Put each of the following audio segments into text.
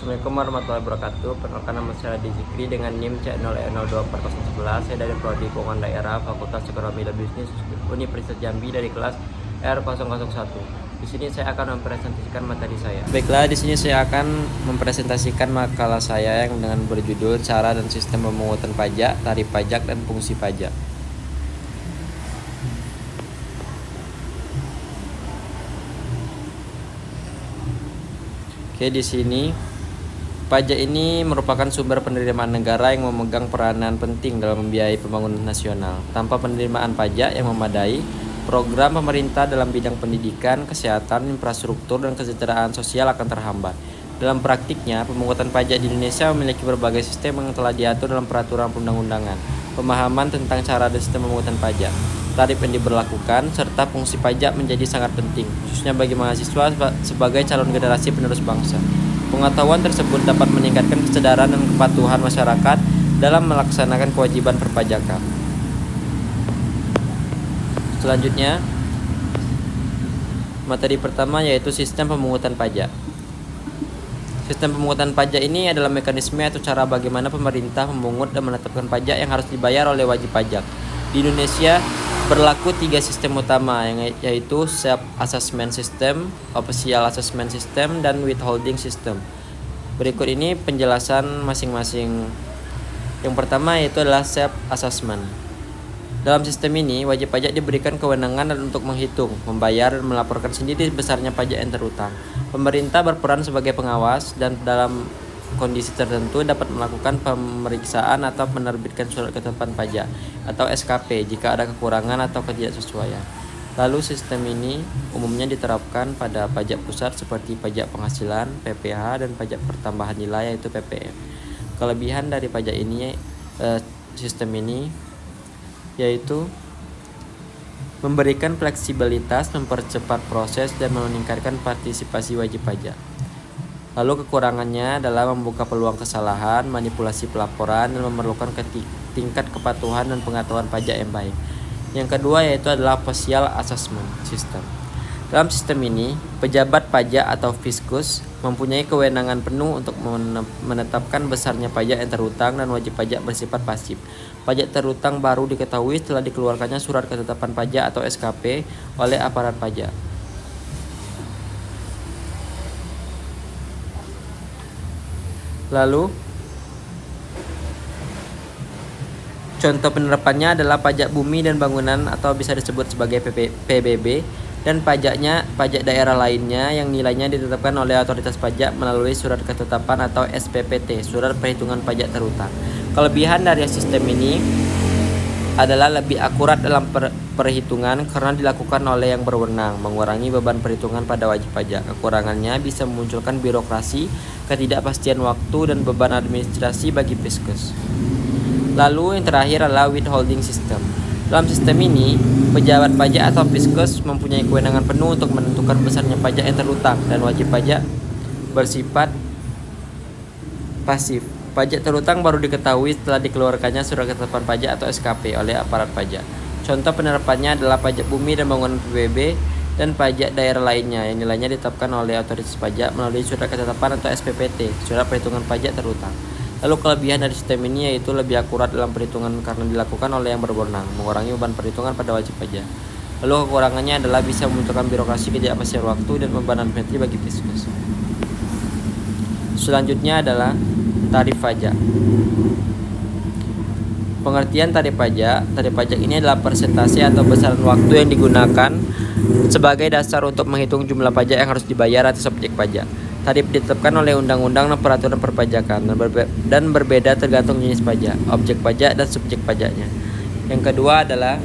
Assalamualaikum warahmatullahi wabarakatuh. Perkenalkan, nama saya Dizikri dengan NIM C0E024011. Saya dari Prodi Keuangan Daerah Fakultas Ekonomi dan Bisnis Universitas Jambi dari kelas R001. Di sini saya akan mempresentasikan materi saya. Baiklah, di sini saya akan mempresentasikan makalah saya yang dengan berjudul Cara dan Sistem Pemungutan Pajak, Tarif Pajak, dan Fungsi Pajak. Oke, di sini pajak ini merupakan sumber penerimaan negara yang memegang peranan penting dalam membiayai pembangunan nasional. Tanpa penerimaan pajak yang memadai, program pemerintah dalam bidang pendidikan, kesehatan, infrastruktur, dan kesejahteraan sosial akan terhambat. Dalam praktiknya, pemungutan pajak di Indonesia memiliki berbagai sistem yang telah diatur dalam peraturan perundang-undangan. Pemahaman tentang cara dan sistem pemungutan pajak, tarif yang diberlakukan, serta fungsi pajak menjadi sangat penting, khususnya bagi mahasiswa sebagai calon generasi penerus bangsa. Pengetahuan tersebut dapat meningkatkan kesadaran dan kepatuhan masyarakat dalam melaksanakan kewajiban perpajakan. Selanjutnya, materi pertama yaitu sistem pemungutan pajak. Sistem pemungutan pajak ini adalah mekanisme atau cara bagaimana pemerintah memungut dan menetapkan pajak yang harus dibayar oleh wajib pajak. Di Indonesia berlaku 3 sistem utama, yaitu self-assessment system, official assessment system, dan withholding system. Berikut ini penjelasan masing-masing. Yang pertama yaitu adalah self-assessment. Dalam sistem ini, wajib pajak diberikan kewenangan untuk menghitung, membayar, dan melaporkan sendiri besarnya pajak yang terhutang. Pemerintah berperan sebagai pengawas dan dalam kondisi tertentu dapat melakukan pemeriksaan atau menerbitkan surat ketetapan pajak atau SKP jika ada kekurangan atau ketidaksesuaian. Lalu sistem ini umumnya diterapkan pada pajak pusat seperti pajak penghasilan, PPh, dan pajak pertambahan nilai yaitu PPN. Kelebihan dari pajak ini sistem ini yaitu memberikan fleksibilitas, mempercepat proses, dan meningkatkan partisipasi wajib pajak. Lalu kekurangannya adalah membuka peluang kesalahan, manipulasi pelaporan, dan memerlukan tingkat kepatuhan dan pengetahuan pajak yang baik. Yang kedua yaitu adalah official assessment system. Dalam sistem ini, pejabat pajak atau fiskus mempunyai kewenangan penuh untuk menetapkan besarnya pajak yang terhutang dan wajib pajak bersifat pasif. Pajak terhutang baru diketahui setelah dikeluarkannya surat ketetapan pajak atau SKP oleh aparat pajak. Lalu, contoh penerapannya adalah pajak bumi dan bangunan atau bisa disebut sebagai PBB, dan pajak daerah lainnya yang nilainya ditetapkan oleh otoritas pajak melalui surat ketetapan atau SPPT, surat perhitungan pajak terhutang. Kelebihan dari sistem ini adalah lebih akurat dalam perhitungan karena dilakukan oleh yang berwenang, mengurangi beban perhitungan pada wajib pajak. Kekurangannya bisa memunculkan birokrasi, ketidakpastian waktu, dan beban administrasi bagi fiskus. Lalu yang terakhir adalah withholding system. Dalam sistem ini, pejabat pajak atau fiskus mempunyai kewenangan penuh untuk menentukan besarnya pajak yang terhutang dan wajib pajak bersifat pasif. Pajak terhutang baru diketahui setelah dikeluarkannya surat ketetapan pajak atau SKP oleh aparat pajak. Contoh penerapannya adalah pajak bumi dan bangunan PBB dan pajak daerah lainnya yang nilainya ditetapkan oleh otoritas pajak melalui surat ketetapan atau SPPT, surat perhitungan pajak terhutang. Lalu kelebihan dari sistem ini yaitu lebih akurat dalam perhitungan karena dilakukan oleh yang berwenang, mengurangi beban perhitungan pada wajib pajak. Lalu kekurangannya adalah bisa memunculkan birokrasi, ketidakpastian waktu, dan beban administrasi bagi fiskus. Selanjutnya adalah tarif pajak. Pengertian tarif pajak. Tarif pajak ini adalah persentase atau besaran waktu yang digunakan sebagai dasar untuk menghitung jumlah pajak yang harus dibayar atas objek pajak. Tarif ditetapkan oleh undang-undang dan peraturan perpajakan dan berbeda tergantung jenis pajak, objek pajak, dan subjek pajaknya. Yang kedua adalah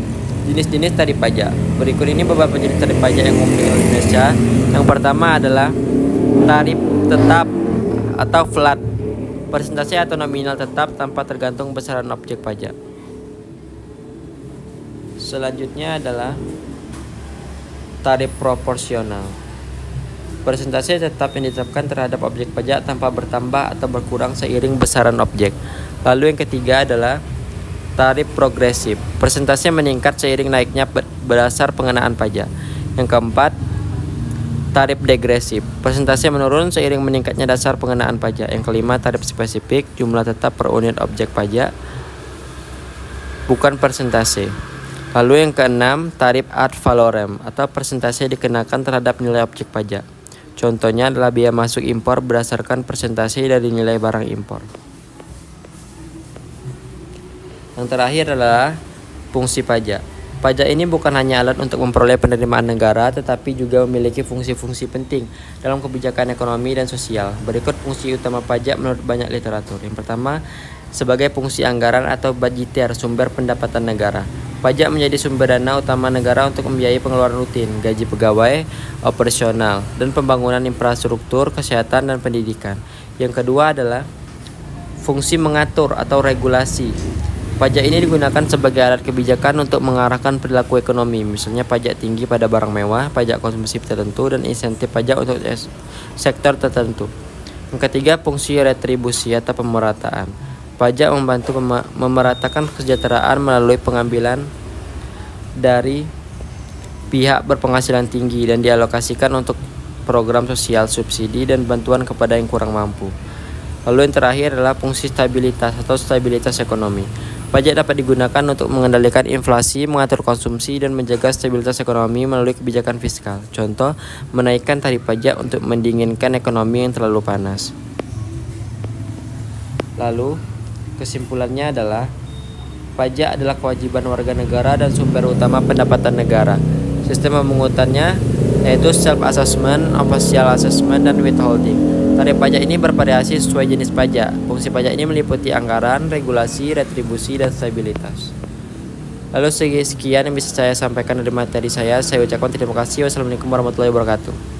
jenis-jenis tarif pajak. Berikut ini beberapa jenis tarif pajak yang umum di Indonesia. Yang pertama adalah tarif tetap atau flat, persentase atau nominal tetap tanpa tergantung besaran objek pajak. Selanjutnya adalah tarif proporsional, persentase tetap yang ditetapkan terhadap objek pajak tanpa bertambah atau berkurang seiring besaran objek. Lalu yang ketiga adalah tarif progresif, persentase meningkat seiring naiknya berdasar pengenaan pajak. Yang keempat, tarif degresif. Persentase menurun seiring meningkatnya dasar pengenaan pajak. Yang kelima, tarif spesifik, jumlah tetap per unit objek pajak, bukan persentase. Lalu yang keenam, tarif ad valorem atau persentase dikenakan terhadap nilai objek pajak. Contohnya adalah biaya masuk impor berdasarkan persentase dari nilai barang impor. Yang terakhir adalah fungsi pajak. Pajak ini bukan hanya alat untuk memperoleh penerimaan negara, tetapi juga memiliki fungsi-fungsi penting dalam kebijakan ekonomi dan sosial. Berikut fungsi utama pajak menurut banyak literatur. Yang pertama, sebagai fungsi anggaran atau budgeter, sumber pendapatan negara. Pajak menjadi sumber dana utama negara untuk membiayai pengeluaran rutin, gaji pegawai, operasional, dan pembangunan infrastruktur, kesehatan, dan pendidikan. Yang kedua adalah fungsi mengatur atau regulasi. Pajak ini digunakan sebagai alat kebijakan untuk mengarahkan perilaku ekonomi, misalnya pajak tinggi pada barang mewah, pajak konsumsi tertentu, dan insentif pajak untuk sektor tertentu. Yang ketiga, fungsi retribusi atau pemerataan. Pajak membantu memeratakan kesejahteraan melalui pengambilan dari pihak berpenghasilan tinggi dan dialokasikan untuk program sosial, subsidi, dan bantuan kepada yang kurang mampu. Lalu yang terakhir adalah fungsi stabilitas atau stabilitas ekonomi. Pajak dapat digunakan untuk mengendalikan inflasi, mengatur konsumsi, dan menjaga stabilitas ekonomi melalui kebijakan fiskal. Contoh, menaikkan tarif pajak untuk mendinginkan ekonomi yang terlalu panas. Lalu, kesimpulannya adalah pajak adalah kewajiban warga negara dan sumber utama pendapatan negara. Sistem pemungutannya yaitu self-assessment, official assessment, dan withholding. Tarif pajak ini bervariasi sesuai jenis pajak. Fungsi pajak ini meliputi anggaran, regulasi, retribusi, dan stabilitas. Lalu sekian yang bisa saya sampaikan dari materi saya. Saya ucapkan terima kasih. Wassalamualaikum warahmatullahi wabarakatuh.